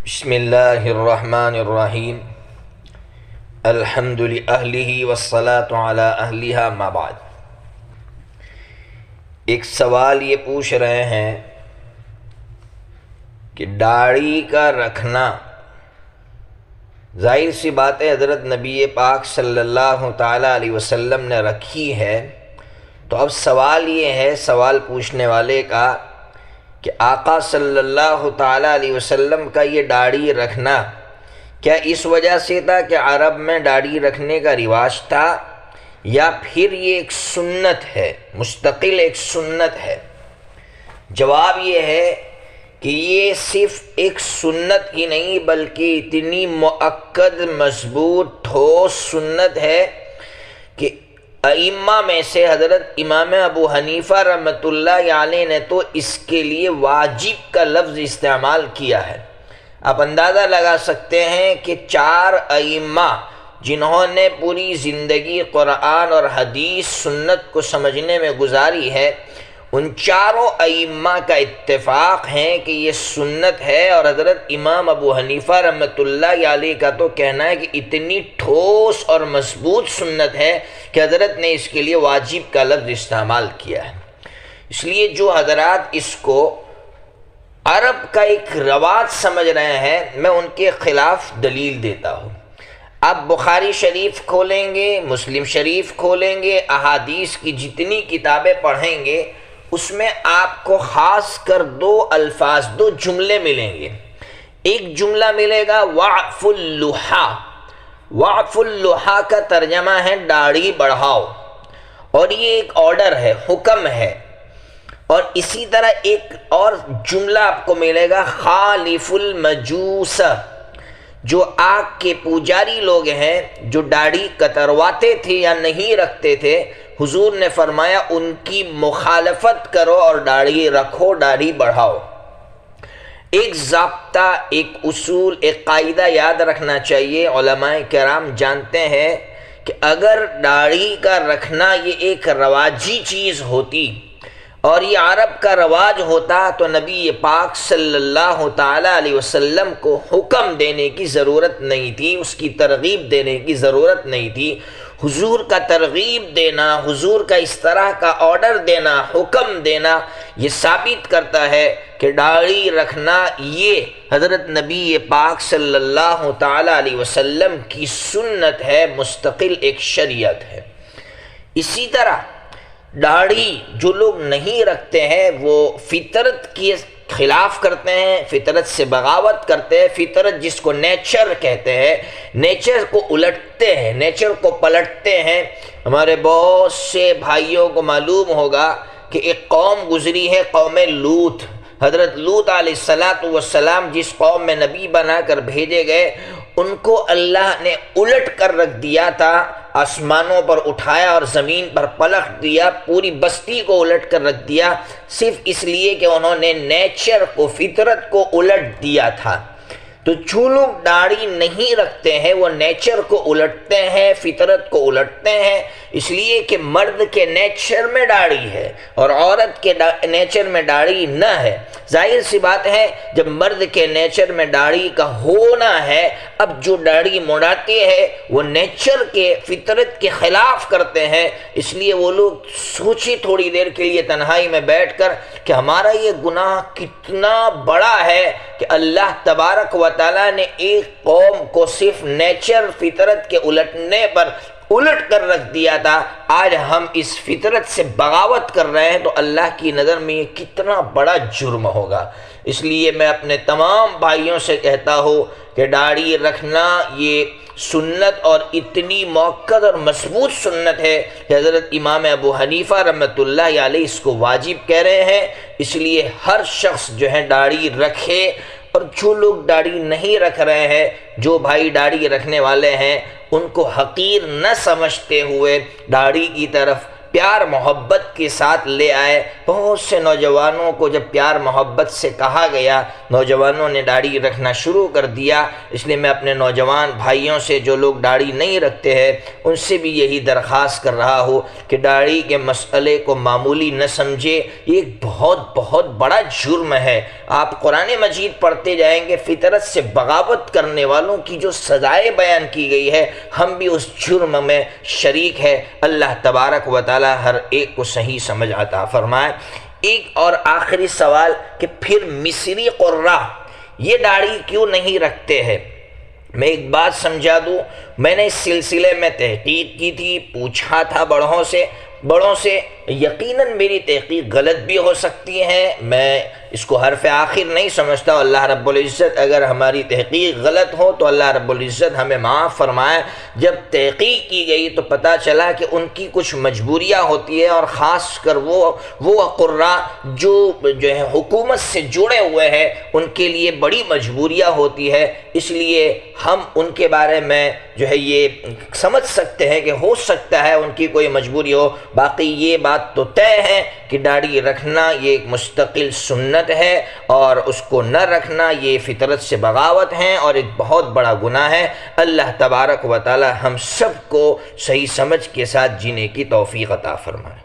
بسم اللہ الرحمن الرحیم الحمد للہ والصلاة علی اہلہا ما بعد۔ ایک سوال یہ پوچھ رہے ہیں کہ داڑھی کا رکھنا، ظاہر سی بات ہے حضرت نبی پاک صلی اللہ تعالیٰ علیہ وسلم نے رکھی ہے، تو اب سوال یہ ہے سوال پوچھنے والے کا کہ آقا صلی اللہ تعالیٰ علیہ وسلم کا یہ داڑھی رکھنا کیا اس وجہ سے تھا کہ عرب میں داڑھی رکھنے کا رواج تھا، یا پھر یہ ایک سنت ہے، مستقل ایک سنت ہے؟ جواب یہ ہے کہ یہ صرف ایک سنت ہی نہیں بلکہ اتنی مؤکد، مضبوط، ٹھوس سنت ہے کہ ائمہ میں سے حضرت امام ابو حنیفہ رحمۃ اللہ علیہ نے تو اس کے لیے واجب کا لفظ استعمال کیا ہے۔ آپ اندازہ لگا سکتے ہیں کہ 4 ائمہ جنہوں نے پوری زندگی قرآن اور حدیث سنت کو سمجھنے میں گزاری ہے، ان 4 ائمہ کا اتفاق ہے کہ یہ سنت ہے، اور حضرت امام ابو حنیفہ رحمۃ اللہ علیہ کا تو کہنا ہے کہ اتنی ٹھوس اور مضبوط سنت ہے کہ حضرت نے اس کے لیے واجب کا لفظ استعمال کیا ہے۔ اس لیے جو حضرات اس کو عرب کا ایک رواج سمجھ رہے ہیں، میں ان کے خلاف دلیل دیتا ہوں۔ آپ بخاری شریف کھولیں گے، مسلم شریف کھولیں گے، احادیث کی جتنی کتابیں پڑھیں گے، اس میں آپ کو خاص کر 2 الفاظ، 2 جملے ملیں گے۔ ایک جملہ ملے گا وعف اللحا۔ وعف اللحا کا ترجمہ ہے داڑھی بڑھاؤ، اور یہ ایک آرڈر ہے، حکم ہے۔ اور اسی طرح ایک اور جملہ آپ کو ملے گا خالف المجوس۔ جو آگ کے پجاری لوگ ہیں، جو داڑھی کترواتے تھے یا نہیں رکھتے تھے، حضور نے فرمایا ان کی مخالفت کرو اور داڑھی رکھو، داڑھی بڑھاؤ۔ ایک ضابطہ، ایک اصول، ایک قاعدہ یاد رکھنا چاہیے۔ علماء کرام جانتے ہیں کہ اگر داڑھی کا رکھنا یہ ایک رواجی چیز ہوتی اور یہ عرب کا رواج ہوتا تو نبی پاک صلی اللہ تعالیٰ علیہ وسلم کو حکم دینے کی ضرورت نہیں تھی، اس کی ترغیب دینے کی ضرورت نہیں تھی۔ حضور کا ترغیب دینا، حضور کا اس طرح کا آرڈر دینا، حکم دینا، یہ ثابت کرتا ہے کہ داڑھی رکھنا یہ حضرت نبی پاک صلی اللہ تعالیٰ علیہ وسلم کی سنت ہے، مستقل ایک شریعت ہے۔ اسی طرح داڑھی جو لوگ نہیں رکھتے ہیں وہ فطرت کے خلاف کرتے ہیں، فطرت سے بغاوت کرتے ہیں۔ فطرت جس کو نیچر کہتے ہیں، نیچر کو الٹتے ہیں، نیچر کو پلٹتے ہیں۔ ہمارے بہت سے بھائیوں کو معلوم ہوگا کہ ایک قوم گزری ہے، قوم لوط۔ حضرت لوط علیہ السلام جس قوم میں نبی بنا کر بھیجے گئے، ان کو اللہ نے الٹ کر رکھ دیا تھا، آسمانوں پر اٹھایا اور زمین پر پلٹ دیا، پوری بستی کو الٹ کر رکھ دیا، صرف اس لیے کہ انہوں نے نیچر کو، فطرت کو الٹ دیا تھا۔ تو جو لوگ داڑھی نہیں رکھتے ہیں وہ نیچر کو الٹتے ہیں، فطرت کو الٹتے ہیں، اس لیے کہ مرد کے نیچر میں داڑھی ہے اور عورت کے نیچر میں داڑھی نہ ہے۔ ظاہر سی بات ہے جب مرد کے نیچر میں داڑھی کا ہونا ہے، اب جو داڑھی مڑاتے ہیں وہ نیچر کے، فطرت کے خلاف کرتے ہیں۔ اس لیے وہ لوگ سوچی تھوڑی دیر کے لیے تنہائی میں بیٹھ کر کہ ہمارا یہ گناہ کتنا بڑا ہے کہ اللہ تبارک و تعالیٰ نے ایک قوم کو صرف نیچر، فطرت کے الٹنے پر الٹ کر رکھ دیا تھا، آج ہم اس فطرت سے بغاوت کر رہے ہیں، تو اللہ کی نظر میں یہ کتنا بڑا جرم ہوگا۔ اس لیے میں اپنے تمام بھائیوں سے کہتا ہوں کہ داڑھی رکھنا یہ سنت اور اتنی مؤکد اور مضبوط سنت ہے کہ حضرت امام ابو حنیفہ رحمۃ اللہ علیہ اس کو واجب کہہ رہے ہیں۔ اس لیے ہر شخص جو ہے داڑھی رکھے، اور جو لوگ داڑھی نہیں رکھ رہے ہیں، جو بھائی داڑھی رکھنے والے ہیں، ان کو حقیر نہ سمجھتے ہوئے داڑھی کی طرف پیار محبت کے ساتھ لے آئے۔ بہت سے نوجوانوں کو جب پیار محبت سے کہا گیا، نوجوانوں نے داڑھی رکھنا شروع کر دیا۔ اس لیے میں اپنے نوجوان بھائیوں سے، جو لوگ داڑھی نہیں رکھتے ہیں، ان سے بھی یہی درخواست کر رہا ہوں کہ داڑھی کے مسئلے کو معمولی نہ سمجھے، یہ ایک بہت بڑا جرم ہے۔ آپ قرآن مجید پڑھتے جائیں گے، فطرت سے بغاوت کرنے والوں کی جو سزائیں بیان کی گئی ہے، ہم بھی اس جرم میں شریک ہے۔ اللہ تبارک و تعالی ہر ایک کو صحیح سمجھ عطا فرمائے۔ ایک اور آخری سوال کہ پھر مصری قراء یہ داڑھی کیوں نہیں رکھتے ہیں؟ میں ایک بات سمجھا دوں، میں نے اس سلسلے میں تحقیق کی تھی، پوچھا تھا بڑوں سے یقیناً میری تحقیق غلط بھی ہو سکتی ہے، میں اس کو حرف آخر نہیں سمجھتا۔ اللہ رب العزت اگر ہماری تحقیق غلط ہو تو اللہ رب العزت ہمیں معاف فرمائے۔ جب تحقیق کی گئی تو پتہ چلا کہ ان کی کچھ مجبوریاں ہوتی ہے، اور خاص کر وہ قراء جو ہے حکومت سے جڑے ہوئے ہیں، ان کے لیے بڑی مجبوریاں ہوتی ہے۔ اس لیے ہم ان کے بارے میں جو ہے یہ سمجھ سکتے ہیں کہ ہو سکتا ہے ان کی کوئی مجبوری ہو۔ باقی یہ بات تو طے ہے کہ داڑھی رکھنا یہ ایک مستقل سنت ہے، اور اس کو نہ رکھنا یہ فطرت سے بغاوت ہے اور ایک بہت بڑا گناہ ہے۔ اللہ تبارک و تعالی ہم سب کو صحیح سمجھ کے ساتھ جینے کی توفیق عطا فرمائے۔